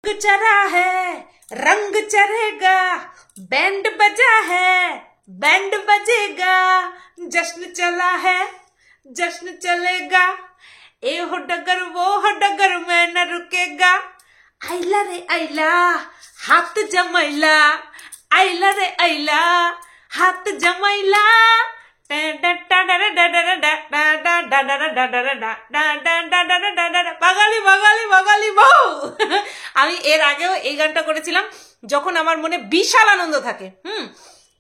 चढ़ा है रंग चढ़ेगा, बैंड बजा है बैंड बजेगा, जश्न चला है जश्न चलेगा, ए हो डगर वो हो डगर मैं न रुकेगा। आइला रे आइला हाथ जमैला, आइला रे आइला हाथ जमैला, বাঙালি বাঙালি বাঙালি বউ। আমি এর আগেও এই গানটা করেছিলাম যখন আমার মনে বিশাল আনন্দ থাকে,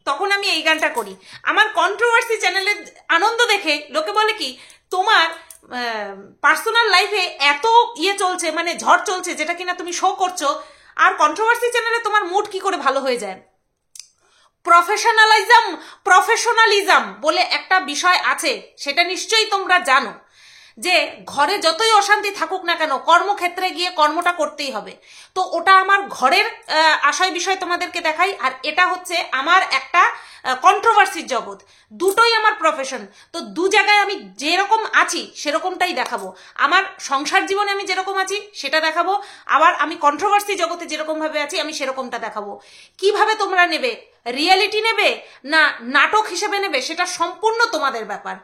তখন আমি এই গানটা করি। আমার কন্ট্রোভার্সি চ্যানেলের আনন্দ দেখে লোকে বলে কি, তোমার পার্সোনাল লাইফে এত চলছে, মানে ঝড় চলছে, যেটা কিনা তুমি শো করছো, আর কন্ট্রোভার্সি চ্যানেলে তোমার মুড কি করে ভালো হয়ে যায়। প্রফেশনালিজম বলে একটা বিষয় আছে, সেটা নিশ্চয়ই তোমরা জানো, যে ঘরে যতই অশান্তি থাকুক না কেন কর্মক্ষেত্রে গিয়ে কর্মটা করতেই হবে। তো ওটা আমার ঘরের আশয় বিষয় তোমাদেরকে দেখাই, আর এটা হচ্ছে আমার একটা কন্ট্রোভার্সির জগৎ, দুটোই আমার প্রফেশন। তো দু জায়গায় আমি যেরকম আছি সেরকমটাই দেখাবো। আমার সংসার জীবনে আমি যেরকম আছি সেটা দেখাবো, আবার আমি কন্ট্রোভার্সি জগতে যেরকম ভাবে আছি আমি সেরকমটা দেখাবো। কিভাবে তোমরা নেবে, রিয়েলিটি নেবে না নাটক হিসেবে নেবে, সেটা সম্পূর্ণ তোমাদের ব্যাপার।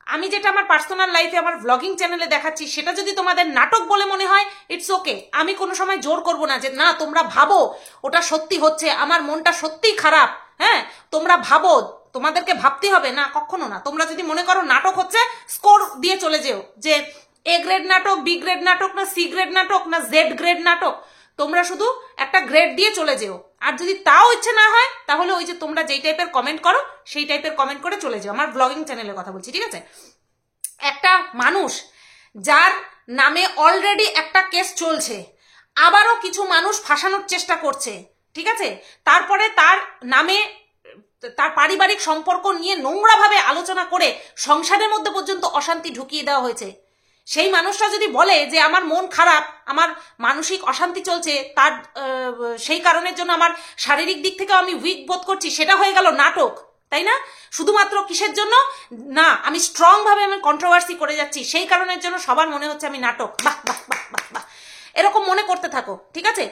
আমি যেটা আমার পার্সোনাল লাইফে আমার ভ্লগিং চ্যানেলে দেখাচ্ছি সেটা যদি তোমাদের নাটক বলে মনে হয়, ইটস ওকে। আমি কোনো সময় জোর করব না যে না তোমরা ভাবো ওটা সত্যি হচ্ছে, আমার মনটা সত্যিই খারাপ, হ্যাঁ তোমরা ভাবো, তোমাদেরকে ভাবতে হবে না, কখনো না। তোমরা যদি মনে করো নাটক হচ্ছে, স্কোর দিয়ে চলে যেও যে এ গ্রেড নাটক, বি গ্রেড নাটক, না সি গ্রেড নাটক, না জেড গ্রেড নাটক, তোমরা শুধু একটা গ্রেড দিয়ে চলে যেও। আর যদি তাও ইচ্ছে না হয় তাহলে ওই যে তোমরা যেই টাইপের কমেন্ট করো সেই টাইপের কমেন্ট করে চলে যাও। আমার ব্লগিং চ্যানেলের কথা বলছি, ঠিক আছে। একটা মানুষ যার নামে অলরেডি একটা কেস চলছে, আবারও কিছু মানুষ ফাঁসানোর চেষ্টা করছে, ঠিক আছে, তারপরে তার নামে তার পারিবারিক সম্পর্ক নিয়ে নোংরাভাবে আলোচনা করে সংসারের মধ্যে পর্যন্ত অশান্তি ঢুকিয়ে দেওয়া হয়েছে। সেই মানুষটা যদি বলে যে আমার মন খারাপ, আমার মানসিক অশান্তি চলছে, তার সেই কারণের জন্য আমার শারীরিক দিক থেকে আমি উইক বোধ করছি, সেটা হয়ে গেল নাটক, তাই না? শুধুমাত্র কিসের জন্য না, আমি স্ট্রং ভাবে আমি কন্ট্রোভার্সি করে যাচ্ছি, সেই কারণের জন্য সবার মনে হচ্ছে আমি নাটক। বাহ বাহ বাহ বাহ বাহ, এরকম মনে করতে থাকো, ঠিক আছে।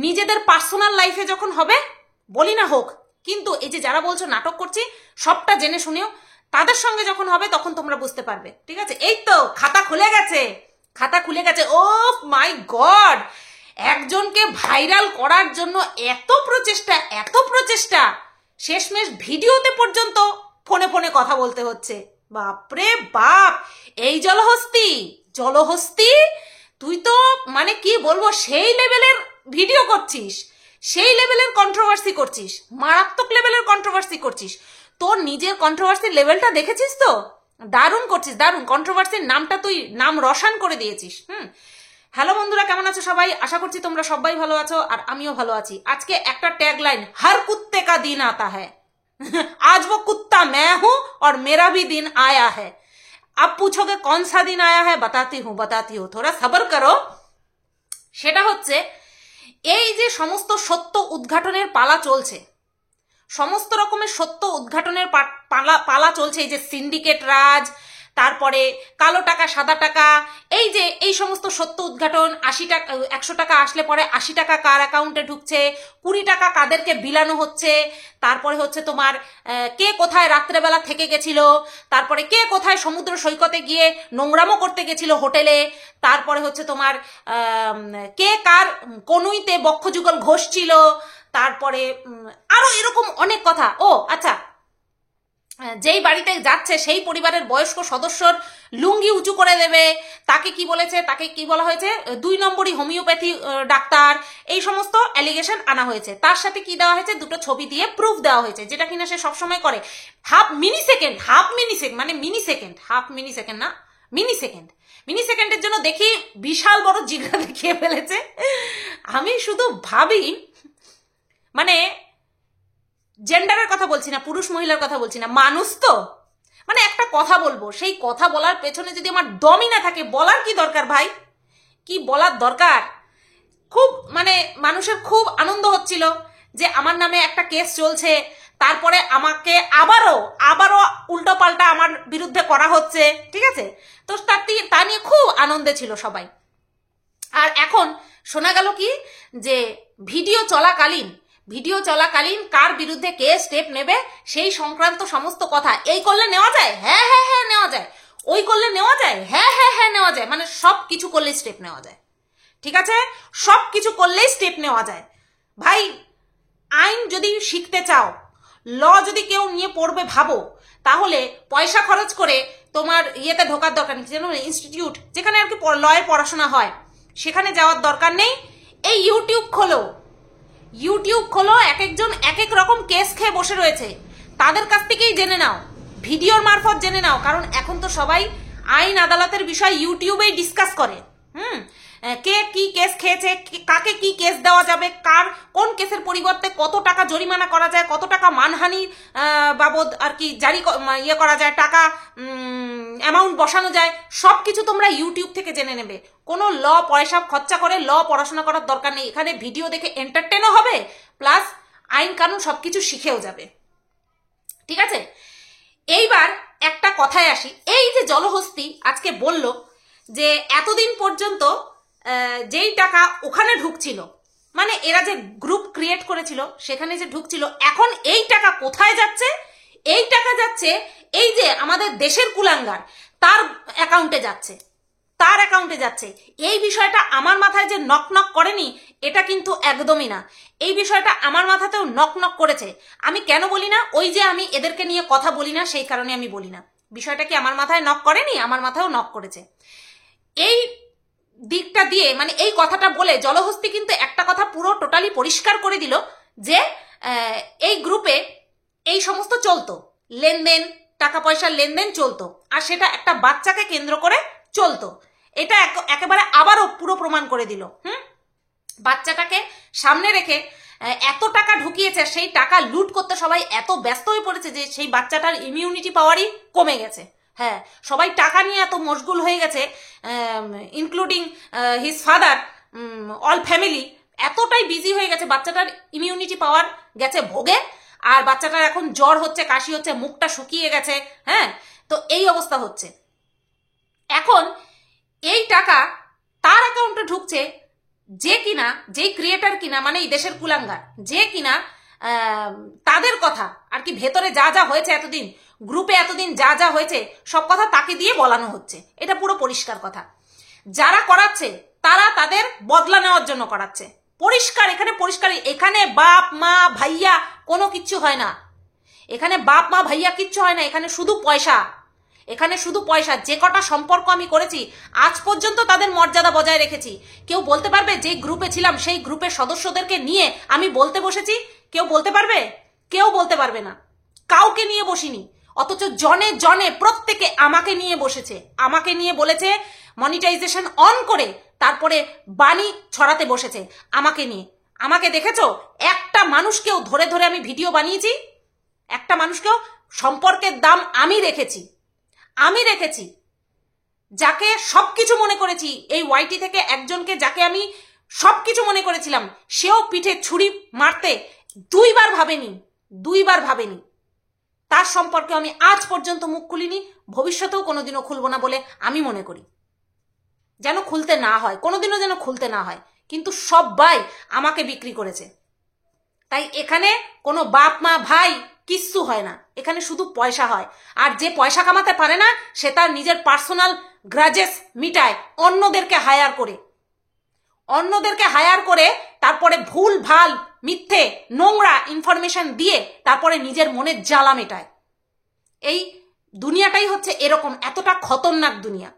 নিজেদের পার্সোনাল লাইফে যখন হবে বলি না হোক, কিন্তু এই যে যারা বলছো নাটক করছি, সবটা জেনে শুনেও তাদের সঙ্গে যখন হবে তখন তোমরা বুঝতে পারবে, ঠিক আছে। এই তো খাতা খুলে গেছে, খাতা খুলে গেছে। ও মাই গড, একজনকে ভাইরাল করার জন্য এত প্রচেষ্টা, এত প্রচেষ্টা, শেষমেশ ভিডিওতে পর্যন্ত ফোনে ফোনে কথা বলতে হচ্ছে। বাপরে বাপ, এই জলহস্তি জলহস্তি, তুই তো মানে কি বলবো, সেই লেভেলের ভিডিও করছিস, সেই লেভেলের কন্ট্রোভার্সি করছিস, মারাত্মক লেভেলের কন্ট্রোভার্সি করছিস। তোর নিজের কন্ট্রোভার্সির লেভেলটা দেখেছিস তো, দারুণ করছিস, দারুণ। কন্ট্রোভার্সির নামটা তুই নাম রসান করে দিয়েছিস। হ্যালো বন্ধুরা, কেমন আছো সবাই? আশা করছি তোমরা সবাই ভালো আছো, আর আমিও ভালো আছি। আজকে একটা ট্যাগ লাইন, হর কুত্তে কা দিন আতা হ্যায়, आज वो कुत्ता मैं हूं और मेरा भी दिन आया है। अब पूछोगे कौन सा दिन आया है, बताती हूं, थोड़ा सबर करो। সেটা হচ্ছে এই যে সমস্ত সত্য উদ্ঘাটনের পালা চলছে, সমস্ত রকমের সত্য উদ্ঘাটনের পালা চলছে, এই যে সিন্ডিকেট রাজ, তারপরে কালো টাকা সাদা টাকা, এই যে এই সমস্ত সত্য উদ্ঘাটন, 80 টাকা 100 টাকা আসলে পরে 80 টাকা কার অ্যাকাউন্টে ঢুকছে, 20 টাকা কাদেরকে বিলানো হচ্ছে, তারপরে হচ্ছে তোমার কে কোথায় রাত্রেবেলা থেকে গেছিল, তারপরে কে কোথায় সমুদ্র সৈকতে গিয়ে নোংরামো করতে গেছিল হোটেলে, তারপরে হচ্ছে তোমার কে কার কনুইতে বক্ষযুগল ঘষছিল, তারপরে আরো এরকম অনেক কথা। ও আচ্ছা, যেই বাড়িতে যাচ্ছে সেই পরিবারের বয়স্ক সদস্যর লুঙ্গি উঁচু করে দেবে, তাকে কি বলেছে, তাকে কি বলা হয়েছে, 2 নম্বরই হোমিওপ্যাথি ডাক্তার, এই সমস্ত অ্যালিগেশন আনা হয়েছে। তার সাথে কি দেওয়া হয়েছে, দুটো ছবি দিয়ে প্রুফ দেওয়া হয়েছে, যেটা কিনা সে সবসময় করে। হাফ মিনি সেকেন্ড মানে মিনি সেকেন্ডের জন্য দেখি বিশাল বড় জিগরা দেখিয়ে ফেলেছে। আমি শুধু ভাবি, মানে জেন্ডারের কথা বলছি না, পুরুষ মহিলার কথা বলছি না, মানুষ তো, মানে একটা কথা বলবো, সেই কথা বলার পেছনে যদি আমার দমই না থাকে, বলার কি দরকার ভাই, কি বলার দরকার। খুব মানে মানুষের খুব আনন্দ হচ্ছিল যে আমার নামে একটা কেস চলছে, তারপরে আমাকে আবারও উল্টো পাল্টা আমার বিরুদ্ধে করা হচ্ছে, ঠিক আছে। তো তা নিয়ে খুব আনন্দে ছিল সবাই। আর এখন শোনা গেল কি যে ভিডিও চলাকালীন কার বিরুদ্ধে কে স্টেপ নেবে সেই সংক্রান্ত সমস্ত কথা। এই করলে নেওয়া যায়, হ্যাঁ হ্যাঁ হ্যাঁ নেওয়া যায়, ওই করলে নেওয়া যায়, হ্যাঁ হ্যাঁ হ্যাঁ নেওয়া যায়, মানে সব কিছু করলে স্টেপ নেওয়া যায়। ঠিক আছে, সব কিছু করলেই স্টেপ নেওয়া যায়। ভাই, আইন যদি শিখতে চাও, ল যদি কেউ নিয়ে পড়বে ভাবো, তাহলে পয়সা খরচ করে তোমার ইয়েতে ঢোকার দরকার নেই, যেন ইনস্টিটিউট যেখানে আর কি লয়ের পড়াশোনা হয় সেখানে যাওয়ার দরকার নেই। এই ইউটিউব খোলো, এক একজন এক এক রকম কেস খেয়ে বসে রয়েছে, তাদের কাছ থেকেই জেনে নাও, ভিডিওর মারফত জেনে নাও, কারণ এখন তো সবাই আইন আদালতের বিষয় ইউটিউবেই ডিসকাস করে। কে কি কেস খেয়েছে, কাকে কি কেস দেওয়া যাবে, কার কোন কেসের পরিবর্তে কত টাকা জরিমানা করা যায়, কত টাকা মানহানি বাবদ আর কি জারি ইয়ে করা যায়, টাকা অ্যামাউন্ট বসানো যায়, সব কিছু তোমরা ইউটিউব থেকে জেনে নেবে। কোনো ল পয়সা খরচা করে ল পড়াশোনা করার দরকার নেই। এখানে ভিডিও দেখে এন্টারটেনও হবে, প্লাস আইন কানুন সবকিছু শিখেও যাবে। ঠিক আছে, এইবার একটা কথায় আসি। এই যে জলহস্তি আজকে বলল যে এতদিন পর্যন্ত যেই টাকা ওখানে ঢুকছিল, মানে এরা যে গ্রুপ ক্রিয়েট করেছিল সেখানে যে ঢুকছিল, এখন এই টাকা কোথায় যাচ্ছে? এই টাকা যাচ্ছে এই যে আমাদের দেশের কুলাঙ্গার তার অ্যাকাউন্টে যাচ্ছে। এই বিষয়টা আমার মাথায় যে নক নক করেনি এটা কিন্তু একদমই না। এই বিষয়টা আমার মাথাতেও নক নক করেছে। আমি কেন বলি না? ওই যে আমি এদেরকে নিয়ে কথা বলি না সেই কারণে আমি বলি না। বিষয়টা কি আমার মাথায় নক করেনি? আমার মাথায়ও নক করেছে। এই দিকটা দিয়ে মানে এই কথাটা বলে জলহস্তি কিন্তু একটা কথা পুরো টোটালি পরিষ্কার করে দিল যে এই গ্রুপে এই সমস্ত চলতো, লেনদেন, টাকা পয়সার লেনদেন চলতো, আর সেটা একটা বাচ্চাকে কেন্দ্র করে চলতো। এটা একেবারে আবারও পুরো প্রমাণ করে দিল। বাচ্চাটাকে সামনে রেখে এত টাকা ঢুকিয়েছে, সেই টাকা লুট করতে সবাই এত ব্যস্ত হয়ে পড়েছে যে সেই বাচ্চাটার ইমিউনিটি পাওয়ারই কমে গেছে। হ্যাঁ, সবাই টাকা নিয়ে এত মশগুল হয়ে গেছে, including his father, all family এতটাই বিজি হয়ে গেছে, বাচ্চাটার ইমিউনিটি পাওয়ার গেছে ভোগে, আর বাচ্চাটার এখন জ্বর হচ্ছে, কাশি হচ্ছে, মুখটা শুকিয়ে গেছে। হ্যাঁ, তো এই অবস্থা হচ্ছে। এখন এই টাকা তার অ্যাকাউন্টে ঢুকছে যেই ক্রিয়েটার কিনা, মানে এই দেশের কুলাঙ্গার যে কিনা তাদের কথা আর কি ভেতরে যা যা হয়েছে এতদিন, গ্রুপে এতদিন যা যা হয়েছে সব কথা তাকে দিয়ে বলানো হচ্ছে। এটা পুরো পরিষ্কার কথা। যারা করাচ্ছে তারা তাদের বদলা নেওয়ার জন্য করাচ্ছে। পরিষ্কার, এখানে পরিষ্কার। এখানে বাপ মা ভাইয়া কোনো কিচ্ছু হয় না। এখানে বাপ মা ভাইয়া কিচ্ছু হয় না। এখানে শুধু পয়সা। যে কটা সম্পর্ক আমি করেছি আজ পর্যন্ত তাদের মর্যাদা বজায় রেখেছি। কেউ বলতে পারবে যে গ্রুপে ছিলাম সেই গ্রুপের সদস্যদেরকে নিয়ে আমি বলতে বসেছি? কেউ বলতে পারবে? কেউ বলতে পারবে না। কাউকে নিয়ে বসিনি, অথচ জনে জনে প্রত্যেকে আমাকে নিয়ে বসেছে, আমাকে নিয়ে বলেছে মনিটাইজেশন অন করে তারপরে বাণী ছড়াতে বসেছে আমাকে নিয়ে। আমাকে দেখেছো? একটা মানুষকেও ধরে ধরে আমি ভিডিও বানিয়েছি? একটা মানুষকেও? সম্পর্কের দাম আমি রেখেছি। যাকে সবকিছু মনে করেছি, এই ওয়াইটি থেকে একজনকে যাকে আমি সবকিছু মনে করেছিলাম, সেও পিঠে ছুরি মারতে দুইবার ভাবেনি। তার সম্পর্কে আমি আজ পর্যন্ত মুখ খুলিনি, ভবিষ্যতেও কোনোদিনও খুলবো না বলে আমি মনে করি। যেন খুলতে না হয়, কোনোদিনও যেন খুলতে না হয়। কিন্তু সবাই আমাকে বিক্রি করেছে। তাই এখানে কোনো বাপ মা ভাই কিচ্ছু হয় না। এখানে শুধু পয়সা হয়। আর যে পয়সা কামাতে পারে না সে তার নিজের পার্সোনাল গ্রাজেস মিটায় অন্যদেরকে হায়ার করে তারপরে ভুল ভাল মিথ্যে নোংরা ইনফরমেশন দিয়ে তারপরে নিজের মনের জ্বালা মেটায়। এই দুনিয়াটাই হচ্ছে এরকম, এতটা খতরনাক দুনিয়া।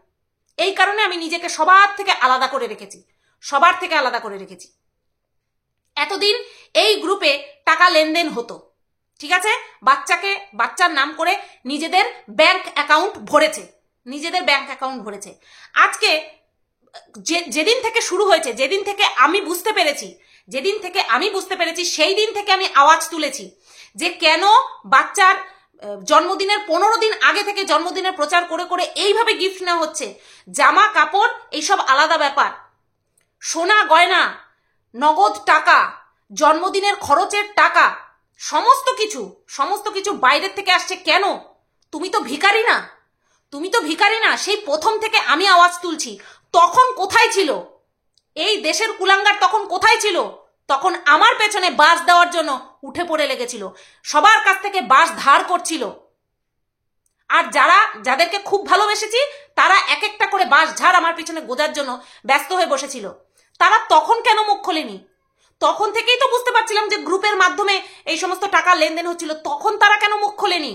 এই কারণে আমি নিজেকে সবার থেকে আলাদা করে রেখেছি। এতদিন এই গ্রুপে টাকা লেনদেন হতো, ঠিক আছে, বাচ্চার নাম করে নিজেদের ব্যাংক অ্যাকাউন্ট ভরেছে। আজকে যেদিন থেকে শুরু হয়েছে, যেদিন থেকে আমি বুঝতে পেরেছি সেই দিন থেকে আমি আওয়াজ তুলেছি যে কেন বাচ্চার জন্মদিনের 15 দিন আগে থেকে জন্মদিনের প্রচার করে করে এইভাবে গিফট নেওয়া হচ্ছে। জামা কাপড় এইসব আলাদা ব্যাপার, সোনা গয়না, নগদ টাকা, জন্মদিনের খরচের টাকা, সমস্ত কিছু বাইরের থেকে আসছে। কেন? তুমি তো ভিখারি না। সেই প্রথম থেকে আমি আওয়াজ তুলছি। তখন কোথায় ছিল এই দেশের কুলাঙ্গার তখন কোথায় ছিল? তখন আমার পেছনে বাস দেওয়ার জন্য উঠে পড়ে লেগেছিল, সবার কাছ থেকে বাস ধার করছিল। আর যাদেরকে খুব ভালোবেসেছি তারা এক একটা করে বাস ঝাড় আমার পিছনে গোজার জন্য ব্যস্ত হয়ে বসেছিল। তারা তখন কেন মুখ খোলেনি? তখন থেকেই তো বুঝতে পারছিলাম যে গ্রুপের মাধ্যমে এই সমস্ত টাকা লেনদেন হচ্ছিল। তখন তারা কেন মুখ খোলেনি?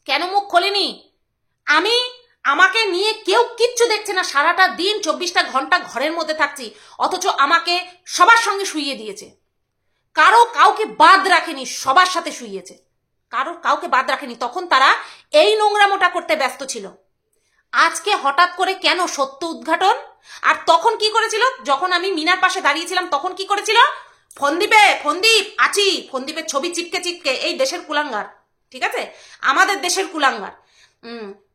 কেন মুখ খোলেনি? আমাকে নিয়ে কেউ কিচ্ছু দেখছে না, সারাটা দিন 24টা ঘন্টা ঘরের মধ্যে থাকছি, অথচ আমাকে সবার সঙ্গে শুইয়ে দিয়েছে। কাউকে বাদ রাখেনি, সবার সাথে শুইয়েছে, কাউকে বাদ রাখেনি। তখন তারা এই নোংরামোটা করতে ব্যস্ত ছিল। আজকে হঠাৎ করে কেন সত্য উদ্ঘাটন? আর তখন কি করেছিল? যখন আমি মিনার পাশে দাঁড়িয়েছিলাম তখন কি করেছিল? ফন্দীপ আছি, ফন্দীপের ছবি চিপকে চিপকে, এই দেশের কুলাঙ্গার, ঠিক আছে, আমাদের দেশের কুলাঙ্গার।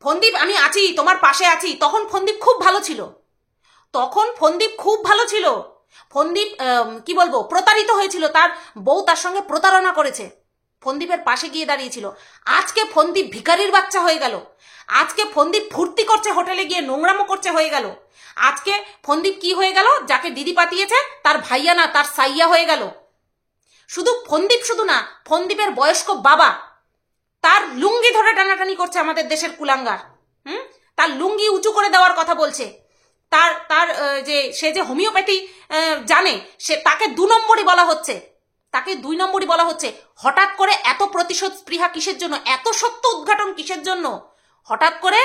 ফন্দীপ আমি আছি, তোমার পাশে আছি। তখন ফন্দীপ খুব ভালো ছিল, ফন্দীপ কি বলবো, প্রতারিত হয়েছিল, তার বউ তার সঙ্গে প্রতারণা করেছে, ফন্দীপের পাশে গিয়ে দাঁড়িয়েছিল। আজকে ফন্দীপ ভিখারির বাচ্চা হয়ে গেল, আজকে ফন্দীপ ফুর্তি করছে, হোটেলে গিয়ে নোংরামো করছে হয়ে গেল। আজকে ফন্দীপ কি হয়ে গেল? যাকে দিদি পাঠিয়েছে তার ভাইয়া না, তার সাইয়া হয়ে গেল। শুধু না, ফন্দীপের বয়স্ক বাবা তার লুঙ্গি ধরে টানাটানি করছে আমাদের দেশের কুলাঙ্গার। তার লুঙ্গি উঁচু করে দেওয়ার কথা বলছে। তার সে যে হোমিওপ্যাথি জানে, তাকে 2 নম্বরই বলা হচ্ছে। হঠাৎ করে এত প্রতিশোধ স্পৃহা কিসের জন্য? এত সত্য উদ্ঘাটন কিসের জন্য? হঠাৎ করে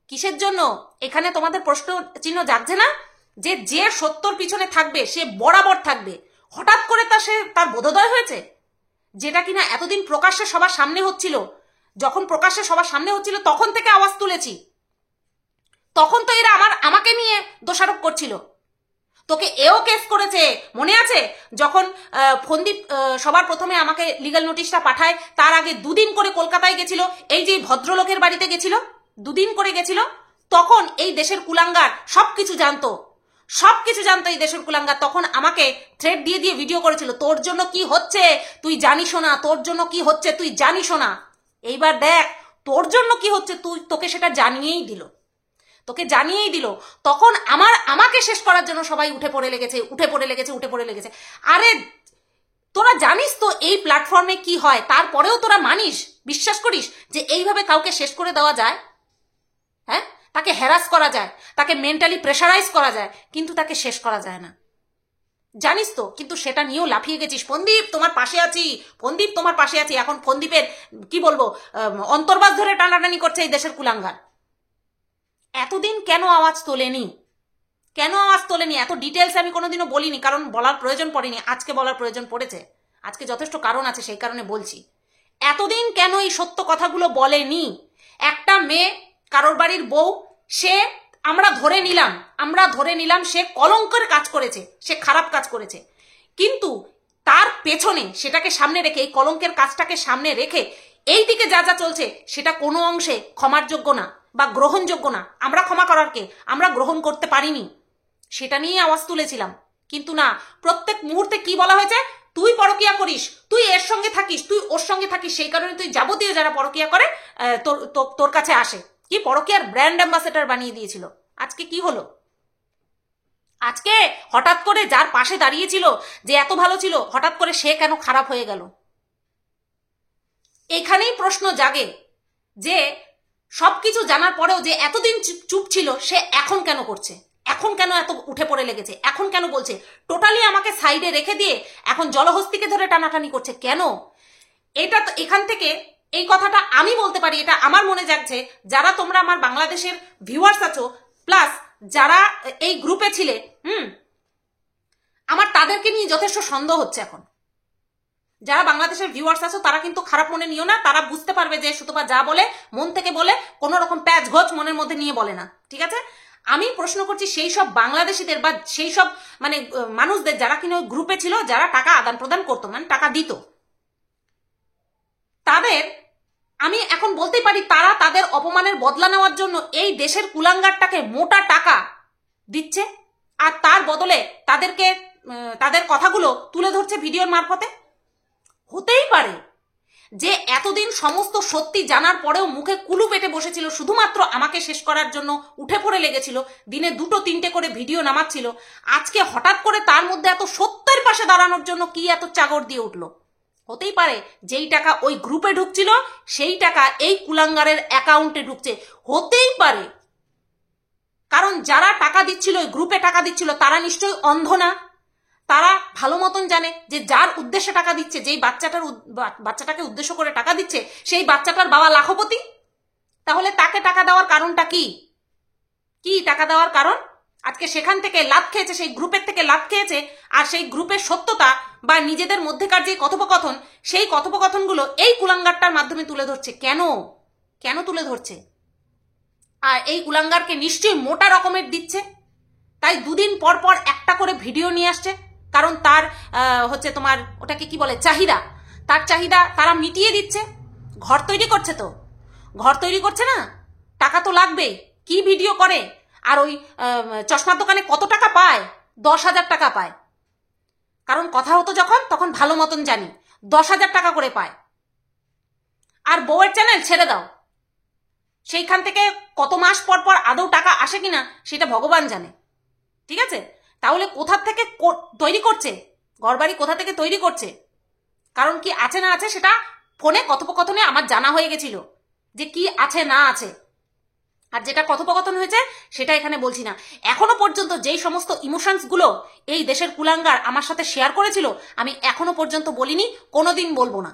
কিসের জন্য? এখানে তোমাদের প্রশ্ন চিহ্ন জাগছে না? যে সত্যর পিছনে থাকবে সে বরাবর থাকবে। হঠাৎ করে তার বোধোদয় হয়েছে, যেটা কিনা এতদিন প্রকাশ্যে সবার সামনে হচ্ছিল। যখন প্রকাশ্যে সবার সামনে হচ্ছিল তখন থেকে আওয়াজ তুলেছি, তখন তো এরা আমাকে নিয়ে দোষারোপ করছিল। তোকে এও কেস করেছে, মনে আছে? যখন ফন্দীপ সবার প্রথমে আমাকে লিগ্যাল নোটিশটা পাঠায়, তার আগে 2 দিন করে কলকাতায় গেছিল, এই যে ভদ্রলোকের বাড়িতে গেছিল, 2 দিন করে গেছিল। তখন এই দেশের কুলাঙ্গার সবকিছু জানতো এই দেশের কুলাঙ্গার। তখন আমাকে থ্রেড দিয়ে ভিডিও করেছিল, তোর জন্য কি হচ্ছে তুই জানিস না, তোর জন্য কি হচ্ছে তুই জানিস না। এইবার দেখ তোর জন্য কি হচ্ছে, তোকে সেটা জানিয়েই দিল। তখন আমাকে শেষ করার জন্য সবাই উঠে পড়ে লেগেছে। আরে তোরা জানিস তো এই প্ল্যাটফর্মে কি হয়, তারপরেও তোরা মানিস, বিশ্বাস করিস যে এইভাবে কাউকে শেষ করে দেওয়া যায়? হ্যাঁ, তাকে হ্যারাস করা যায়, তাকে মেন্টালি প্রেশারাইজ করা যায়, কিন্তু তাকে শেষ করা যায় না, জানিস তো। কিন্তু সেটা নিয়েও লাফিয়ে গেছিস। ফন্দীপ তোমার পাশে আছি। এখন ফন্দীপের কি বলবো, অন্তর্বাস ধরে টানাটানি করছে এই দেশের কুলাঙ্গার। এতদিন কেন আওয়াজ তোলেনি? এত ডিটেলস আমি কোনোদিনও বলিনি, কারণ বলার প্রয়োজন পড়েনি। আজকে বলার প্রয়োজন পড়েছে, আজকে যথেষ্ট কারণ আছে, সেই কারণে বলছি। এতদিন কেন এই সত্য কথাগুলো বলেনি? একটা মেয়ে, কারোর বাড়ির বউ, আমরা ধরে নিলাম সে কলঙ্কের কাজ করেছে, সে খারাপ কাজ করেছে, কিন্তু তার পেছনে সেটাকে সামনে রেখে, এই কলঙ্কের কাজটাকে সামনে রেখে এই দিকে যা চলছে সেটা কোনো অংশে ক্ষমার যোগ্য না বা গ্রহণযোগ্য না। আমরা ক্ষমা করার কে, আমরা গ্রহণ করতে পারিনি, সেটা নিয়ে আওয়াজ তুলেছিলাম। কিন্তু না, প্রত্যেক মুহূর্তে কি বলা হয়েছে? তুই পরকিয়া করিস, তুই এর সঙ্গে থাকিস, তুই ওর সঙ্গে থাকিস, সেই কারণে তুই যাবতীয় যারা পরকিয়া করে তোর কাছে আসে। কি পরকিয়ার ব্র্যান্ড অ্যাম্বাসেডর বানিয়ে দিয়েছিল। আজকে কি হলো? আজকে হঠাৎ করে যার পাশে দাঁড়িয়েছিল, যে এত ভালো ছিল, হঠাৎ করে সে কেন খারাপ হয়ে গেল? এখানেই প্রশ্ন জাগে যে সবকিছু জানার পরেও যে এতদিন চুপ ছিল, সে এখন কেন করছে? এখন কেন এত উঠে পড়ে লেগেছে? এখন কেন বলছে? টোটালি আমাকে সাইডে রেখে দিয়ে এখন জলহস্তিকে ধরে টানাটানি করছে কেন? এটা তো এখান থেকে এই কথাটা আমি বলতে পারি, এটা আমার মনে জাগছে। যারা তোমরা আমার বাংলাদেশের ভিউয়ার্স আছো, প্লাস যারা এই গ্রুপে ছিলে, আমার তাদেরকে নিয়ে যথেষ্ট সন্দেহ হচ্ছে এখন। যারা বাংলাদেশের ভিউয়ার্স আছো তারা কিন্তু খারাপ মনে নিও না, তারা বুঝতে পারবে যে সুতপা যা বলে মন থেকে বলে, কোনো রকম প্যাচ ঘোচ মনের মধ্যে নিয়ে বলে না, ঠিক আছে? আমি প্রশ্ন করছি সেই সব বাংলাদেশিদের বা সেই সব মানে মানুষদের যারা কিনা ওই গ্রুপে ছিল, যারা টাকা আদান প্রদান করতো, মানে টাকা দিত, তাদের আমি এখন বলতেই পারি তারা তাদের অপমানের বদলা নেওয়ার জন্য এই দেশের কুলাঙ্গারটাকে মোটা টাকা দিচ্ছে, আর তার বদলে তাদের কথাগুলো তুলে ধরছে ভিডিওর মারফতে। হতেই পারে, যে এতদিন সমস্ত সত্যি জানার পরেও মুখে কুলু পেটে বসেছিল শুধুমাত্র আমাকে শেষ করার জন্য, উঠে পড়ে লেগেছিল, দিনে 2-3টে করে ভিডিও নামাচ্ছিল, আজকে হঠাৎ করে তার মধ্যে এত সত্যের পাশে দাঁড়ানোর জন্য কি এত চাগর দিয়ে উঠলো? হতেই পারে যেই টাকা ওই গ্রুপে ঢুকছিল সেই টাকা এই কুলাঙ্গারের অ্যাকাউন্টে ঢুকছে, হতেই পারে। কারণ যারা টাকা দিচ্ছিল, ওই গ্রুপে টাকা দিচ্ছিল, তারা নিশ্চয়ই অন্ধ না। তারা ভালো মতন জানে যে যার উদ্দেশ্যে টাকা দিচ্ছে, যেই বাচ্চাটাকে উদ্দেশ্য করে টাকা দিচ্ছে, সেই বাচ্চাটার বাবা লাখপতি। তাহলে তাকে টাকা দেওয়ার কারণটা কি? কি টাকা দেওয়ার কারণ? আজকে সেখান থেকে লাভ খেয়েছে, সেই গ্রুপের থেকে লাভ খেয়েছে, আর সেই গ্রুপের সত্যতা বা নিজেদের মধ্যেকার যে কথোপকথন, সেই কথোপকথনগুলো এই কুলাঙ্গারটার মাধ্যমে তুলে ধরছে। কেন কেন তুলে ধরছে? আর এই কুলাঙ্গারকে নিশ্চয়ই মোটা রকমের দিচ্ছে, তাই 2 দিন পর পর একটা করে ভিডিও নিয়ে আসছে। কারণ তার হচ্ছে তোমার ওটাকে কি বলে, চাহিদা, তার চাহিদা তারা মিটিয়ে দিচ্ছে। ঘর তৈরি করছে, তো ঘর তৈরি করছে না, টাকা তো লাগবেই। কি ভিডিও করে? আর ওই চশমার দোকানে কত টাকা পায়? 10,000 টাকা পায়। কারণ কথা হতো যখন, তখন ভালো মতন জানি 10,000 টাকা করে পায়। আর বউয়ের চ্যানেল ছেড়ে দাও, সেইখান থেকে কত মাস পর পর আদৌ টাকা আসে কিনা সেটা ভগবান জানে। ঠিক আছে, তাহলে কোথা থেকে তৈরি করছে, ঘরবাড়ি কোথা থেকে তৈরি করছে? কারণ কি আছে না আছে সেটা ফোনে কথোপকথনে আমার জানা হয়ে গেছিল যে কি আছে না আছে। আর যেটা কথোপকথন হয়েছে সেটা এখানে বলছি না। এখনো পর্যন্ত যেই সমস্ত ইমোশনস গুলো এই দেশের কুলাঙ্গার আমার সাথে শেয়ার করেছিল, আমি এখনো পর্যন্ত বলিনি, কোনোদিন বলবো না।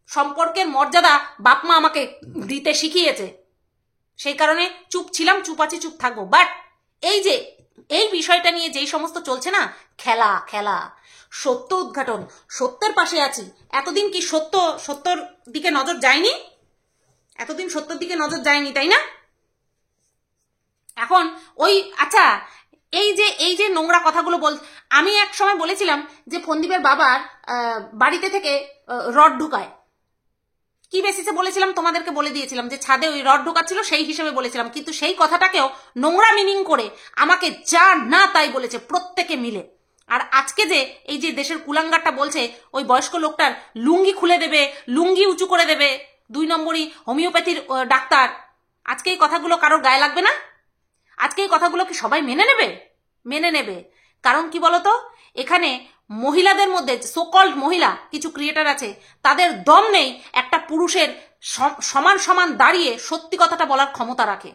সম্পর্কের মর্যাদা বাপমা আমাকে দিতে শিখিয়েছে, সেই কারণে চুপ ছিলাম, চুপ আছি, চুপ থাকবো। বাট এই যে এই বিষয়টা নিয়ে যেই সমস্ত চলছে না খেলা খেলা, সত্য উদ্ঘাটন, সত্যের পাশে আছি। এতদিন কি সত্যর দিকে নজর যায়নি? এতদিন সত্যের দিকে নজর যায়নি, তাই না? এখন ওই আচ্ছা, এই যে নোংরা কথাগুলো আমি এক সময় বলেছিলাম যে ফন্দীপের বাবার বাড়িতে থেকে রড ঢুকায়। কি বেসিসে বলেছিলাম তোমাদেরকে বলে দিয়েছিলাম যে ছাদে ওই রড ঢোকাচ্ছিল, সেই হিসেবে বলেছিলাম। কিন্তু সেই কথাটাকেও নোংরা মিনিং করে আমাকে যা না তাই বলেছে প্রত্যেকে মিলে। আর আজকে যে এই যে দেশের কুলাঙ্গারটা বলছে ওই বয়স্ক লোকটার লুঙ্গি খুলে দেবে, লুঙ্গি উঁচু করে দেবে, 2 নম্বরই হোমিওপ্যাথির ডাক্তার, আজকে এই কথাগুলো কারোর গায়ে লাগবে না? আজকে এই কথাগুলো কি সবাই মেনে নেবে? মেনে নেবে। কারণ কি বলতো, এখানে মহিলাদের মধ্যে সোকল্ড মহিলা কিছু ক্রিয়েটার আছে, তাদের দম নেই একটা পুরুষের সমান সমান দাঁড়িয়ে সত্যি কথাটা বলার ক্ষমতা রাখে,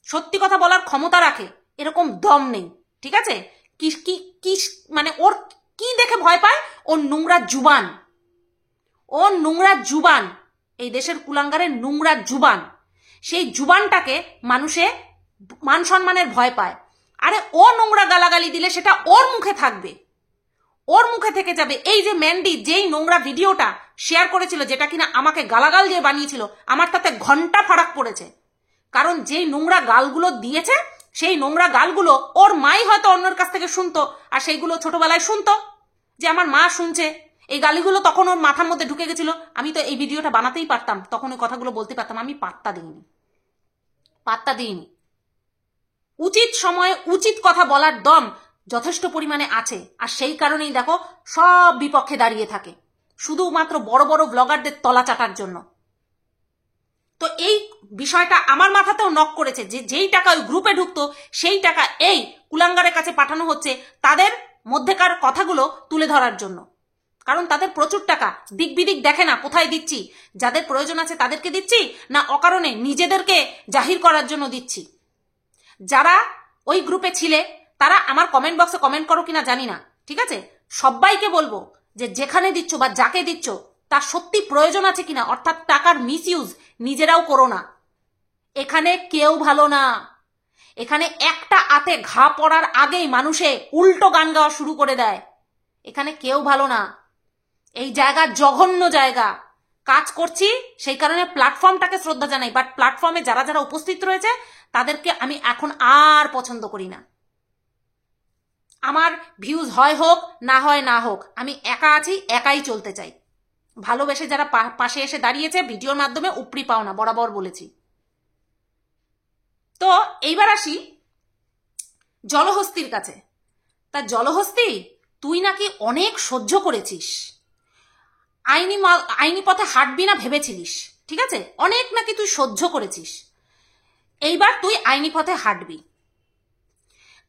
সত্যি কথা বলার ক্ষমতা রাখে, এরকম দম নেই। ঠিক আছে, কি কি কি মানে ওর কি দেখে ভয় পায়? ওর নোংরা জুবান, ওর নোংরা জুবান, এই দেশের কুলাঙ্গারের নোংরা জুবান, সেই জুবানটাকে মানুষে মান সম্মানের ভয় পায়। আরে ও নোংরা গালাগালি দিলে সেটা ওর মুখে থাকবে, ওর মুখে থেকে যাবে। এই যে ম্যান্ডি যেই নোংরা ভিডিওটা শেয়ার করেছিল, যেটা কিনা আমাকে গালাগাল দিয়ে বানিয়েছিল, আমার তাতে ঘন্টা ফারাক পড়েছে। কারণ যেই নোংরা গালগুলো দিয়েছে, সেই নোংরা গালগুলো ওর মাই হয়তো অন্যের কাছ থেকে শুনতো, আর সেইগুলো ছোটবেলায় শুনতো যে আমার মা শুনছে। এই গালিগুলো তখন ওর মাথার মধ্যে ঢুকে গেছিল। আমি তো এই ভিডিওটা বানাতেই পারতাম, তখন ওই কথাগুলো বলতে পারতাম। আমি পাত্তা দিইনি। উচিত সময়ে উচিত কথা বলার দম যথেষ্ট পরিমাণে আছে, আর সেই কারণেই দেখো সব বিপক্ষে দাঁড়িয়ে থাকে, শুধুমাত্র বড় বড় ব্লগারদের তলা চাটার জন্য। তো এই বিষয়টা আমার মাথাতেও নক করেছে যে যেই টাকা ওই গ্রুপে ঢুকতো, সেই টাকা এই কুলাঙ্গারের কাছে পাঠানো হচ্ছে তাদের মধ্যেকার কথাগুলো তুলে ধরার জন্য। কারণ তাদের প্রচুর টাকা, দিক বিদিক দেখে না কোথায় দিচ্ছি, যাদের প্রয়োজন আছে তাদেরকে দিচ্ছি না অকারণে নিজেদেরকে জাহির করার জন্য দিচ্ছি। যারা ওই গ্রুপে ছিলে তারা আমার কমেন্ট বক্সে কমেন্ট করো কিনা জানি না, ঠিক আছে? সবাইকে বলবো যে যেখানে দিচ্ছ বা যাকে দিচ্ছ তার সত্যি প্রয়োজন আছে কিনা, অর্থাৎ টাকার মিসইউজ নিজেরাও করো না। এখানে কেউ ভালো না। এখানে একটা আতে ঘা পড়ার আগেই মানুষে উল্টো গান গাওয়া শুরু করে দেয়। এখানে কেউ ভালো না। এই জায়গা জঘন্য জায়গা। কাজ করছি সেই কারণে প্ল্যাটফর্মটাকে শ্রদ্ধা জানাই, বাট প্ল্যাটফর্মে যারা যারা উপস্থিত রয়েছে তাদেরকে আমি এখন আর পছন্দ করি না। আমার ভিউজ হয় হোক না হয় না হোক, আমি একা আছি, একাই চলতে চাই। ভালোবেসে যারা পাশে এসে দাঁড়িয়েছে ভিডিওর মাধ্যমে উপরি পাও না, বরাবর বলেছি। তো এইবার আসি জলহস্তির কাছে। তা জলহস্তি, তুই নাকি অনেক সহ্য করেছিস। আইনি পথে হাঁটবি না ভেবেছিলিস, ঠিক আছে? অনেক নাকি তুই সহ্য করেছিস, এইবার তুই আইনি পথে হাঁটবি।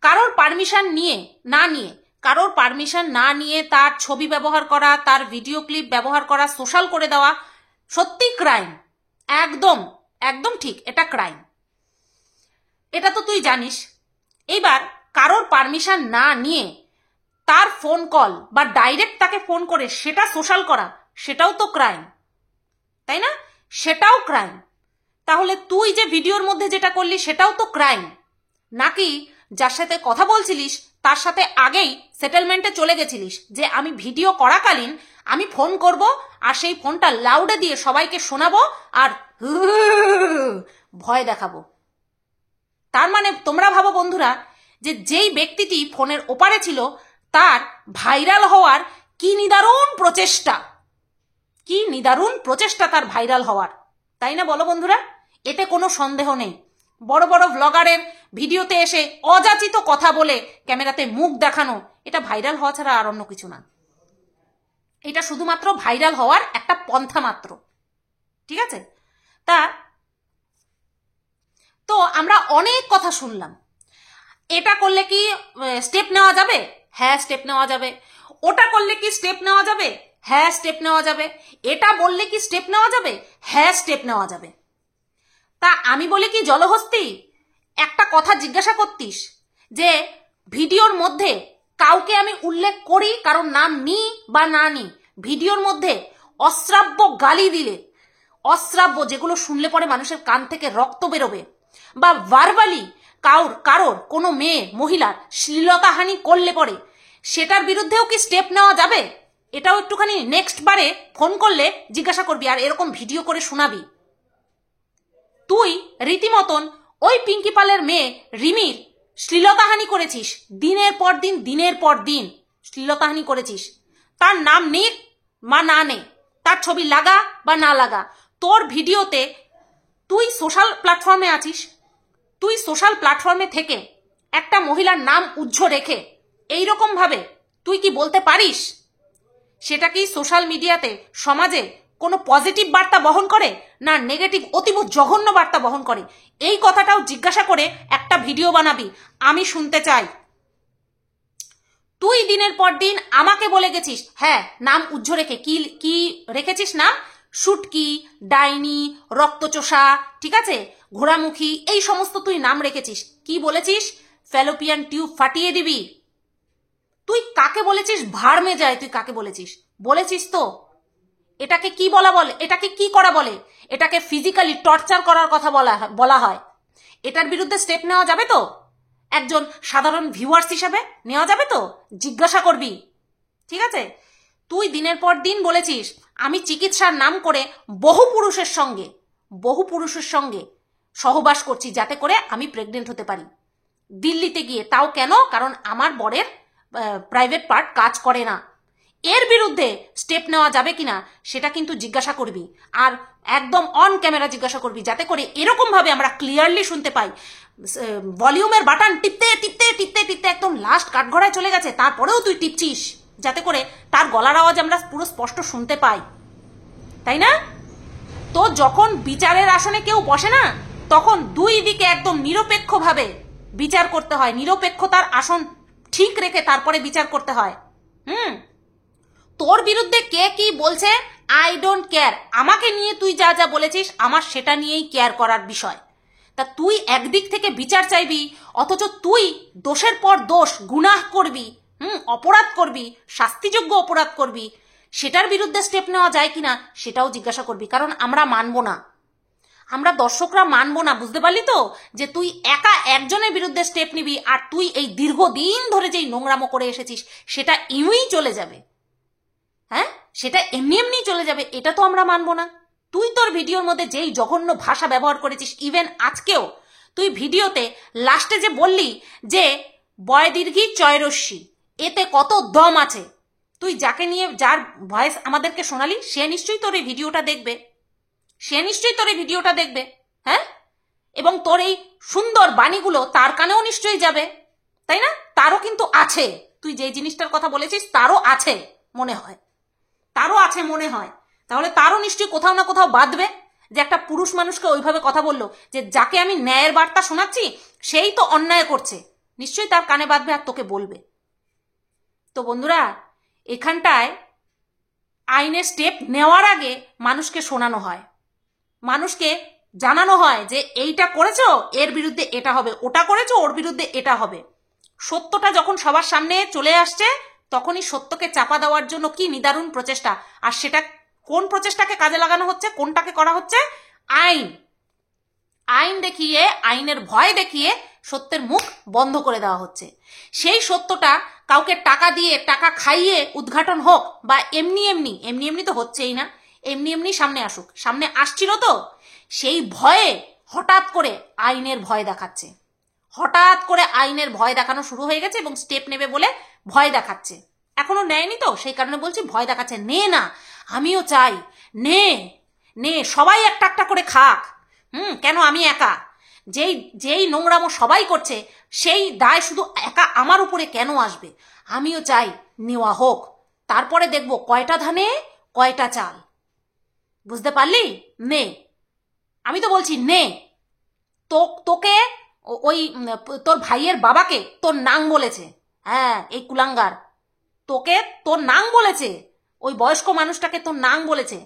কারোর পারমিশন কারোর পারমিশন না নিয়ে তার ছবি ব্যবহার করা, তার ভিডিও ক্লিপ ব্যবহার করা, সোশ্যাল করে দেওয়া সত্যি ক্রাইম, একদম একদম ঠিক, এটা ক্রাইম, এটা তো তুই জানিস। এইবার কারোর পারমিশন না নিয়ে তার ফোন কল বা ডাইরেক্ট তাকে ফোন করে সেটা সোশ্যাল করা, সেটাও তো ক্রাইম, তাই না? সেটাও ক্রাইম। তাহলে তুই যে ভিডিওর মধ্যে যেটা করলি সেটাও তো ক্রাইম, নাকি যার সাথে কথা বলছিলিস তার সাথে আগেই সেটেলমেন্টে চলে গেছিলিস যে আমি ভিডিও করাকালীন আমি ফোন করব আর সেই ফোনটা লাউডে দিয়ে সবাইকে শোনাবো আর ভয় দেখাবো। তার মানে তোমরা ভাবো বন্ধুরা, যে যেই ব্যক্তিটি ফোনের ওপারে ছিল তার ভাইরাল হওয়ার কি নিদারুণ প্রচেষ্টা তার ভাইরাল হওয়ার, তাই না বলো বন্ধুরা? এতে কোনো সন্দেহ নেই। বড় বড় ব্লগারের ভিডিওতে এসে অযাচিত কথা বলে ক্যামেরাতে মুখ দেখানো, এটা ভাইরাল হওয়া ছাড়া আর অন্য কিছু না। এটা শুধুমাত্র ভাইরাল হওয়ার একটা পন্থা মাত্র, ঠিক আছে? তো আমরা অনেক কথা শুনলাম। এটা করলে কি স্টেপ নেওয়া যাবে? হ্যাঁ স্টেপ নেওয়া যাবে। ওটা করলে কি স্টেপ নেওয়া যাবে? হ্যাঁ স্টেপ নেওয়া যাবে। এটা বললে কি স্টেপ নেওয়া যাবে? হ্যাঁ স্টেপ নেওয়া যাবে। তা আমি বলি কি জলহস্তি, একটা কথা জিজ্ঞাসা করতিস যে ভিডিওর মধ্যে কাউকে আমি উল্লেখ করি, কারণ নাম নি বা না নি, ভিডিওর মধ্যে অশ্রাব্য গালি দিলে, অশ্রাব্য যেগুলো শুনলে পরে মানুষের কান থেকে রক্ত বেরোবে, বা ভার্বালি কারোর কোনো মেয়ে মহিলার শ্লীলতাহানি করলে পরে সেটার বিরুদ্ধেও কি স্টেপ নেওয়া যাবে? এটাও একটুখানি নেক্সট বারে ফোন করলে জিজ্ঞাসা করবি আর এরকম ভিডিও করে শোনাবি। তুই রীতিমতন ওই পিঙ্কি পালের মেয়ে রিমির শ্লীলতাহানি করেছিস, দিনের পর দিন শ্লীলতাহানি করেছিস। তার নাম নিক বা না নে, তার ছবি লাগা বা না লাগা, তোর ভিডিওতে তুই সোশ্যাল প্ল্যাটফর্মে আছিস, তুই সোশ্যাল প্ল্যাটফর্মে থেকে একটা মহিলার নাম উজ্জ্ব রেখে এইরকম ভাবে তুই কি বলতে পারিস? সেটা কি সোশ্যাল মিডিয়াতে সমাজে কোনো পজিটিভ বার্তা বহন করে না নেগেটিভ অতীব জঘন্য বার্তা বহন করে? এই কথাটাও জিজ্ঞাসা করে একটা ভিডিও বানাবি, আমি শুনতে চাই। তুই দিনের পর দিন আমাকে বলে গেছিস, হ্যাঁ নাম উজ্জ্ব রেখে কি রেখেছিস নাম? শুটকি, ডাইনি, রক্তচোষা, ঠিক আছে, ঘোড়ামুখী, এই সমস্ত তুই নাম রেখেছিস। কি বলেছিস? ফ্যালোপিয়ান টিউব ফাটিয়ে দিবি। তুই কাকে বলেছিস? ভাড়মে যায়, তুই কাকে বলেছিস তো? এটাকে কি বলে? এটাকে কি করা বলে? এটাকে ফিজিক্যালি টর্চার করার কথা বলা হয়। এটার বিরুদ্ধে স্টেপ নেওয়া যাবে তো? একজন সাধারণ ভিউয়ার্স হিসাবে নেওয়া যাবে তো? জিজ্ঞাসা করবি, ঠিক আছে? তুই দিনের পর দিন বলেছিস আমি চিকিৎসার নাম করে বহু পুরুষের সঙ্গে সহবাস করছি যাতে করে আমি প্রেগনেন্ট হতে পারি, দিল্লিতে গিয়ে। তাও কেন? কারণ আমার বরের প্রাইভেট পার্ট কাজ করে না। এর বিরুদ্ধে স্টেপ নেওয়া যাবে কিনা সেটা কিন্তু জিজ্ঞাসা করবি, আর একদম অন ক্যামেরা জিজ্ঞাসা করবি, যাতে করে এরকম ভাবে আমরা ক্লিয়ারলি শুনতে পাই। ভলিউমের বাটন টিপতে টিপতে টিপতে টিপতে একদম লাস্ট কাঠগড়ায় চলে গেছে, তারপরেও তুই টিপছিস যাতে করে তার গলার আওয়াজ আমরা পুরো স্পষ্ট শুনতে পাই, তাই না? তো যখন বিচারের আসনে কেউ বসে না, তখন দুই দিকে একদম নিরপেক্ষভাবে বিচার করতে হয়, নিরপেক্ষতার আসন ঠিক রেখে তারপরে বিচার করতে হয়। তোর বিরুদ্ধে কে কি বলছে আই ডোন্ট কেয়ার, আমাকে নিয়ে তুই যা যা বলেছিস আমার সেটা নিয়েই কেয়ার করার বিষয়। তা তুই একদিক থেকে বিচার চাইবি, অথচ তুই দোষের পর দোষ, গুনাহ করবি, অপরাধ করবি, শাস্তিযোগ্য অপরাধ করবি, সেটার বিরুদ্ধে স্টেপ নেওয়া যায় কিনা সেটাও জিজ্ঞাসা করবি। কারণ আমরা মানবো না, আমরা দর্শকরা মানবো না, বুঝতে পারলি তো? যে তুই একা একজনের বিরুদ্ধে স্টেপ নিবি আর তুই এই দীর্ঘদিন ধরে যেই নোংরামো করে এসেছিস সেটা এমনি চলে যাবে, হ্যাঁ সেটা এমনি চলে যাবে, এটা তো আমরা মানবো না। তুই তোর ভিডিওর মধ্যে যেই জঘন্য ভাষা ব্যবহার করেছিস, ইভেন আজকেও তুই ভিডিওতে লাস্টে যে বললি যে বয় দীর্ঘী চয়রস্যি, এতে কত দম আছে। তুই যাকে নিয়ে যার ভয়েস আমাদেরকে শোনালি সে নিশ্চয়ই তোর এই ভিডিওটা দেখবে, হ্যাঁ, এবং তোর এই সুন্দর বাণীগুলো তার কানেও নিশ্চয়ই যাবে, তাই না? তারও কিন্তু আছে, তুই যে জিনিসটার কথা বলেছিস তারও আছে মনে হয়, তারও আছে মনে হয়, তাহলে তারও নিশ্চয়ই কোথাও না কোথাও বাঁধবে যে একটা পুরুষ মানুষকে ওইভাবে কথা বললো, যে যাকে আমি ন্যায়ের বার্তা শোনাচ্ছি সেই তো অন্যায় করছে, নিশ্চয়ই তার কানে বাঁধবে আর তোকে বলবে। তো বন্ধুরা, এখানটায় আইনের স্টেপ নেওয়ার আগে মানুষকে শোনানো হয়, মানুষকে জানানো হয় যে এইটা করেছো এর বিরুদ্ধে এটা হবে, ওটা করেছো ওর বিরুদ্ধে এটা হবে। সত্যটা যখন সবার সামনে চলে আসছে তখনই সত্যকে চাপা দেওয়ার জন্য কি নিদারুণ প্রচেষ্টা, আর সেটা কোন প্রচেষ্টাকে কাজে লাগানো হচ্ছে, কোনটাকে করা হচ্ছে? আইন দেখিয়ে, আইনের ভয় দেখিয়ে সত্যের মুখ বন্ধ করে দেওয়া হচ্ছে। সেই সত্যটা কাউকে টাকা দিয়ে, টাকা খাইয়ে উদ্ঘাটন হোক, বা এমনি এমনি তো হচ্ছেই না, এমনি সামনে আসুক, সামনে আসছিল তো, সেই ভয়ে হঠাৎ করে আইনের ভয় দেখাচ্ছে, হঠাৎ করে আইনের ভয় দেখানো শুরু হয়ে গেছে এবং স্টেপ নেবে বলে ভয় দেখাচ্ছে। এখনো নেয়নি তো, সেই কারণে বলছি ভয় দেখাচ্ছে। নে না, আমিও চাই, নে নে, সবাই একটা একটা করে খাক। কেন আমি একা? যেই নোংরামো সবাই করছে সেই দায় শুধু একা আমার উপরে কেন আসবে? আমিও চাই নেওয়া হোক, তারপরে দেখব কয়টা ধানে কয়টা চাল। বুঝতে পারলি? নে, আমি তো বলছি নে। তোকে ওই তোর ভাইয়ের বাবাকে তোর নাং বলেছে, হ্যাঁ এই কুলাঙ্গার তোকে তোর নাং বলেছে, ওই বয়স্ক মানুষটাকে তোর নাং বলেছে,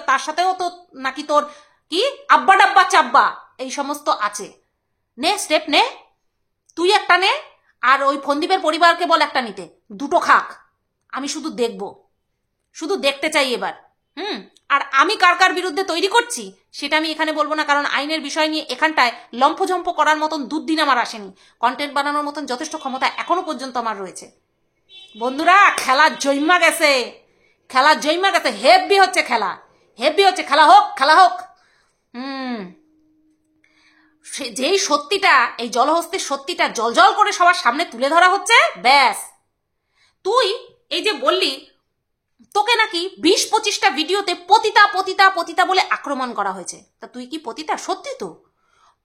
তার সাথেও তো নাকি তোর কি আব্বা ডাব্বা চাব্বা এই সমস্ত আছে। নে, স্টেপ নে, তুই একটা নে, আর ওই ফন্দীপের পরিবারকে বল একটা নিতে, দুটো খাক। আমি শুধু দেখব, শুধু দেখতে চাই এবার। আর আমি কার কার বিরুদ্ধে তৈরি করছি সেটা আমি এখানে বলবো না, কারণ আইনের বিষয় নিয়ে এখানটায় লম্ফঝম্প করার মতন দুর্দিন আমার আসেনি। কন্টেন্ট বানানোর মতন যথেষ্ট ক্ষমতা এখনো পর্যন্ত আমার রয়েছে। বন্ধুরা, খেলা জৈমা গেছে, খেলা জৈমা গেছে, হেভি হচ্ছে খেলা, হেভি হচ্ছে, খেলা হোক, খেলা হোক। যেই সত্যিটা, এই জলহস্তির সত্যিটা জলজল করে সবার সামনে তুলে ধরা হচ্ছে, ব্যাস। তুই এই যে বললি তোকে নাকি 20-25টা ভিডিওতে পতিতা পতিতা পতিতা বলে আক্রমণ করা হয়েছে, তা তুই কি পতিতা? সত্যি তো?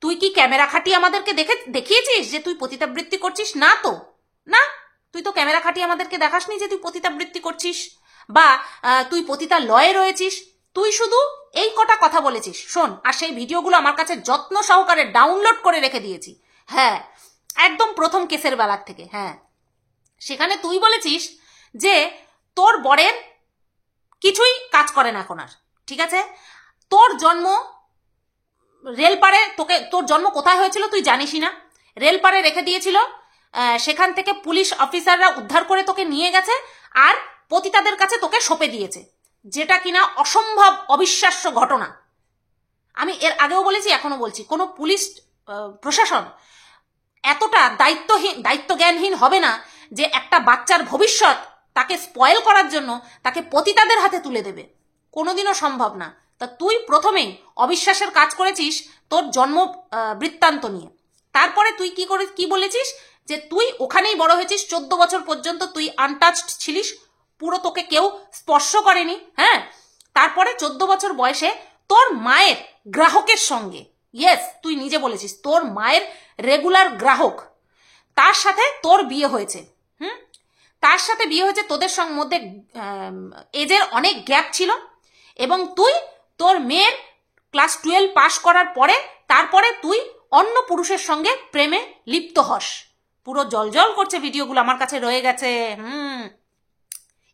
তুই কি ক্যামেরা খাটিয়ে আমাদেরকে দেখিয়েছিস যে তুই পতিতাবৃত্তি করছিস? না তো, না, তুই তো ক্যামেরা খাটিয়ে আমাদেরকে দেখাসনি যে তুই পতিতাবৃত্তি করছিস বা তুই পতিতা লয়ে রয়েছিস। তুই শুধু এই কটা কথা বলেছিস, শোন, আর সেই ভিডিওগুলো আমার কাছে যত্ন সহকারে ডাউনলোড করে রেখে দিয়েছি, হ্যাঁ, একদম প্রথম কেসের বেলার থেকে। হ্যাঁ, সেখানে তুই বলেছিস যে তোর বরের কিছুই কাজ করে না এখন আর, ঠিক আছে? তোর জন্ম রেলপাড়ে, তোর জন্ম কোথায় হয়েছিল তুই জানিসই না, রেলপাড়ে রেখে দিয়েছিল, সেখান থেকে পুলিশ অফিসাররা উদ্ধার করে তোকে নিয়ে গেছে আর পতিতাদের কাছে তোকে সঁপে দিয়েছে, যেটা কিনা অসম্ভব অবিশ্বাস্য ঘটনা। আমি এর আগেও বলেছি, এখনো বলছি, কোনো পুলিশ প্রশাসন এতটা দায়িত্বজ্ঞানহীন হবে না যে একটা বাচ্চার ভবিষ্যৎ তাকে স্পয়েল করার জন্য তাকে পতিতাদের হাতে তুলে দেবে, কোনোদিনও সম্ভব না। তা তুই প্রথমেই অবিশ্বাসের কাজ করেছিস তোর জন্ম বৃত্তান্ত নিয়ে। তারপরে তুই কি বলেছিস যে তুই ওখানেই বড় হয়েছিস, 14 বছর পর্যন্ত তুই আনটাচড ছিলিস, পুরো তোকে কেউ স্পর্শ করেনি। হ্যাঁ, তারপরে 14 বছর বয়সে তোর মায়ের গ্রাহকের সঙ্গে, ইয়েস তুই নিজে বলেছিস, তোর মায়ের রেগুলার গ্রাহক, তার সাথে তোর বিয়ে হয়েছে। তার সাথে বিয়ে হয়েছে, তোদের মধ্যে এজের অনেক গ্যাপ ছিল, এবং তুই তোর মেয়ের ক্লাস 12 পাস করার পরে তারপরে তুই অন্য পুরুষের সঙ্গে প্রেমে লিপ্ত হস। পুরো জলজল করছে, ভিডিওগুলো আমার কাছে রয়ে গেছে।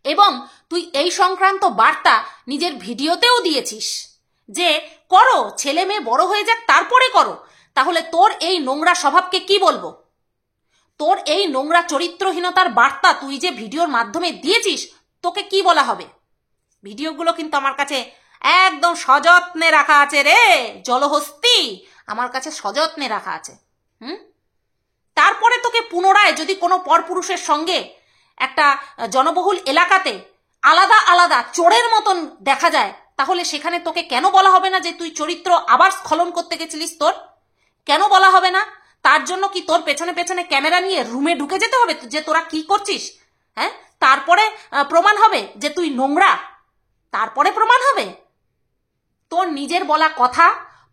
এবং তুই এই সংক্রান্ত বার্তা নিজের ভিডিওতেও দিয়েছিস যে করো, ছেলে মেয়ে বড় হয়ে যাক তারপরে করো। তাহলে তোর এই নোংরা স্বভাবকে কি বলবো? তোর এই নোংরা চরিত্রহীনতার বার্তা তুই যে ভিডিওর মাধ্যমে দিয়েছিস, তোকে কি বলা হবে? ভিডিওগুলো কিন্তু আমার কাছে একদম সযত্নে রাখা আছে রে জলহস্তি, আমার কাছে সযত্নে রাখা আছে। তারপরে তোকে পুনরায় যদি কোনো পরপুরুষের সঙ্গে একটা জনবহুল এলাকাতে আলাদা আলাদা চোরের মতন দেখা যায়, তাহলে সেখানে তোকে কেন বলা হবে না যে তুই চরিত্র আবার স্খলন করতে গেছিলিস? তোর কেন বলা হবে না? তার জন্য কি তোর পেছনে পেছনে ক্যামেরা নিয়ে রুমে ঢুকে যেতে হবে যে তোরা কি করছিস? হ্যাঁ, তারপরে প্রমাণ হবে যে তুই নোংরা, তারপরে প্রমাণ হবে? তোর নিজের বলা কথা,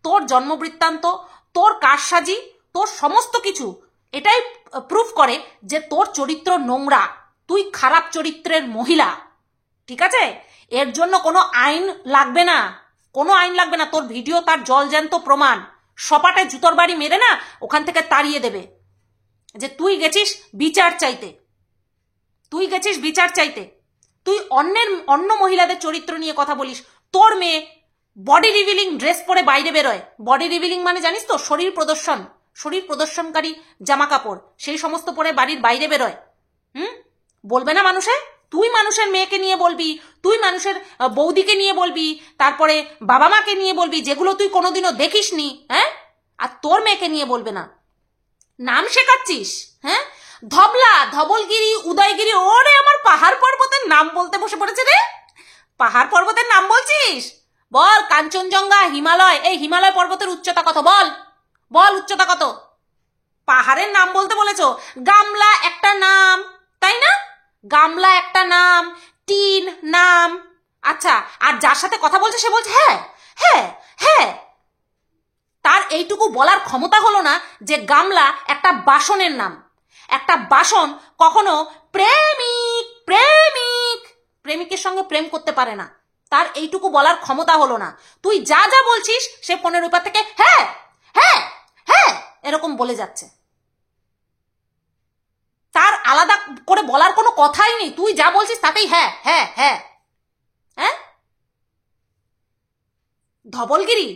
তোর জন্মবৃত্তান্ত, তোর কারসাজি, তোর সমস্ত কিছু এটাই প্রুফ করে যে তোর চরিত্র নোংরা, তুই খারাপ চরিত্রের মহিলা। ঠিক আছে? এর জন্য কোনো আইন লাগবে না, কোনো আইন লাগবে না। তোর ভিডিও তার জলজ্যান্ত প্রমাণ, সপাটায় জুতোর বাড়ি মেরে না ওখান থেকে তাড়িয়ে দেবে যে তুই গেছিস বিচার চাইতে, তুই গেছিস বিচার চাইতে। তুই অন্য মহিলাদের চরিত্র নিয়ে কথা বলিস। তোর মেয়ে বডি রিভিলিং ড্রেস পরে বাইরে বেরোয়। বডি রিভিলিং মানে জানিস তো? শরীর প্রদর্শন, শরীর প্রদর্শনকারী জামা কাপড়, সেই সমস্ত পরে বাড়ির বাইরে বেরোয়। বলবে না মানুষে? তুই মানুষের মেয়েকে নিয়ে বলবি, তুই মানুষের বৌদিকে নিয়ে বলবি, তারপরে বাবা মাকে নিয়ে বলবি, যেগুলো তুই কোনোদিনও দেখিসনি। হ্যাঁ, আর তোর মেয়েকে নিয়ে বলবে না। নাম শেখাচ্ছিস? হ্যাঁ, ধবলা, ধবলগিরি, উদয়গিরি, ওরে আমার পাহাড় পর্বতের নাম বলতে বসে পড়েছে রে। পাহাড় পর্বতের নাম বলছিস? বল, কাঞ্চনজঙ্ঘা, হিমালয়। এই হিমালয় পর্বতের উচ্চতা কত? বল, বল উচ্চতা কত? পাহাড়ের নাম বলতে বলেছো? গামলা একটা নাম, তাই না? গামলা একটা নাম, টিন নাম। আচ্ছা, আর যার সাথে কথা বলছে সে বলছে হ্যাঁ হ্যাঁ হ্যাঁ। তার এইটুকু বলার ক্ষমতা হলো না যে গামলা একটা বাসনের নাম। একটা বাসন কখনো প্রেমিকের সঙ্গে প্রেম করতে পারে না। তার এইটুকু বলার ক্ষমতা হলো না। তুই যা যা বলছিস সে ফোনের উপর থেকে হ্যাঁ হ্যাঁ হ্যাঁ এরকম বলে যাচ্ছে। তার আলাদা করে বলার কোনো কথাই নেই। তুই যা বলছিস তাতেই হ্যাঁ হ্যাঁ হ্যাঁ হ্যাঁ। ধবলগিরি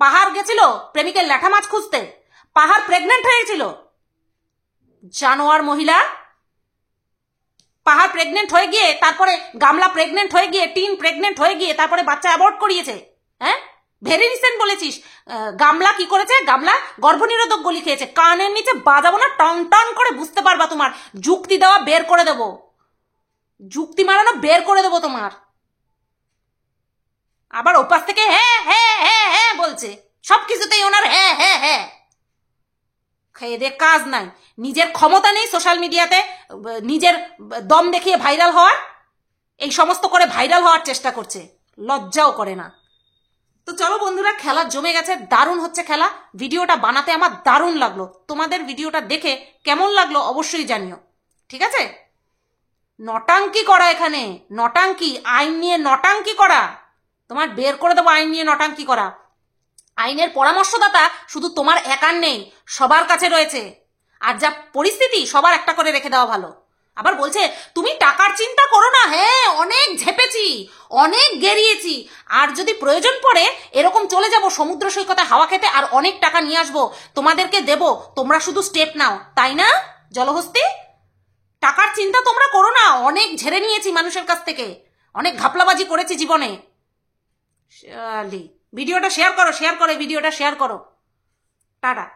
পাহাড় গেছিল প্রেমিকের ল্যাঠা মাছ খুঁজতে, পাহাড় প্রেগনেন্ট হয়েছিল। জানোয়ার মহিলা। পাহাড় প্রেগনেন্ট হয়ে গিয়ে, তারপরে গামলা প্রেগনেন্ট হয়ে গিয়ে, টিন প্রেগনেন্ট হয়ে গিয়ে তারপরে বাচ্চা অ্যাবর্ট করিয়েছে। হ্যাঁ, ভেরি রিসেন্ট বলেছিস। গামলা কি করেছে? গামলা গর্ভনিরোধক গলি খেয়েছে। কানের নিচে বাজাবো না, টন টন করে বুঝতে পারবা। তোমার যুক্তি দেওয়া বের করে দেবো, যুক্তি মারানো বের করে দেবো তোমার। আবার ওপাশ থেকে হ্যাঁ হ্যাঁ হ্যাঁ হ্যাঁ বলছে, সবকিছুতেই ওনার হ্যাঁ হ্যাঁ হ্যাঁ। খেয়ে দে কাজ নাই, নিজের ক্ষমতা নেই সোশ্যাল মিডিয়াতে নিজের দম দেখিয়ে ভাইরাল হওয়ার। এই সমস্ত করে ভাইরাল হওয়ার চেষ্টা করছে, লজ্জাও করে না। তো চলো বন্ধুরা, খেলা জমে গেছে, দারুণ হচ্ছে খেলা। ভিডিওটা বানাতে আমার দারুণ লাগলো। তোমাদের ভিডিওটা দেখে কেমন লাগলো অবশ্যই জানিও, ঠিক আছে? নটাঙ্কি করা এখানে, নটাঙ্কি, আইন নিয়ে নটাঙ্কি করা। তোমার বের করে দেবো আইন নিয়ে নটাঙ্কি করা। আইনের পরামর্শদাতা শুধু তোমার একার নেই, সবার কাছে রয়েছে। আর যা পরিস্থিতি, সবার একটা করে রেখে দেওয়া ভালো। আবার বলছে তুমি টাকার চিন্তা করো না। হ্যাঁ, অনেক ঝেপেছি, অনেক গেরিয়েছি, আর যদি প্রয়োজন পড়ে এরকম চলে যাব সমুদ্র সৈকতে হাওয়া খেতে, আর অনেক টাকা নিয়ে আসবো, তোমাদেরকে দেব, তোমরা শুধু স্টেপ নাও, তাই না জলহস্তি? টাকার চিন্তা তোমরা করো না। অনেক ঝেড়ে নিয়েছি মানুষের কাছ থেকে, অনেক ঘাপলাবাজি করেছি জীবনে। ভিডিওটা শেয়ার করো, ভিডিওটা শেয়ার করো। টাটা।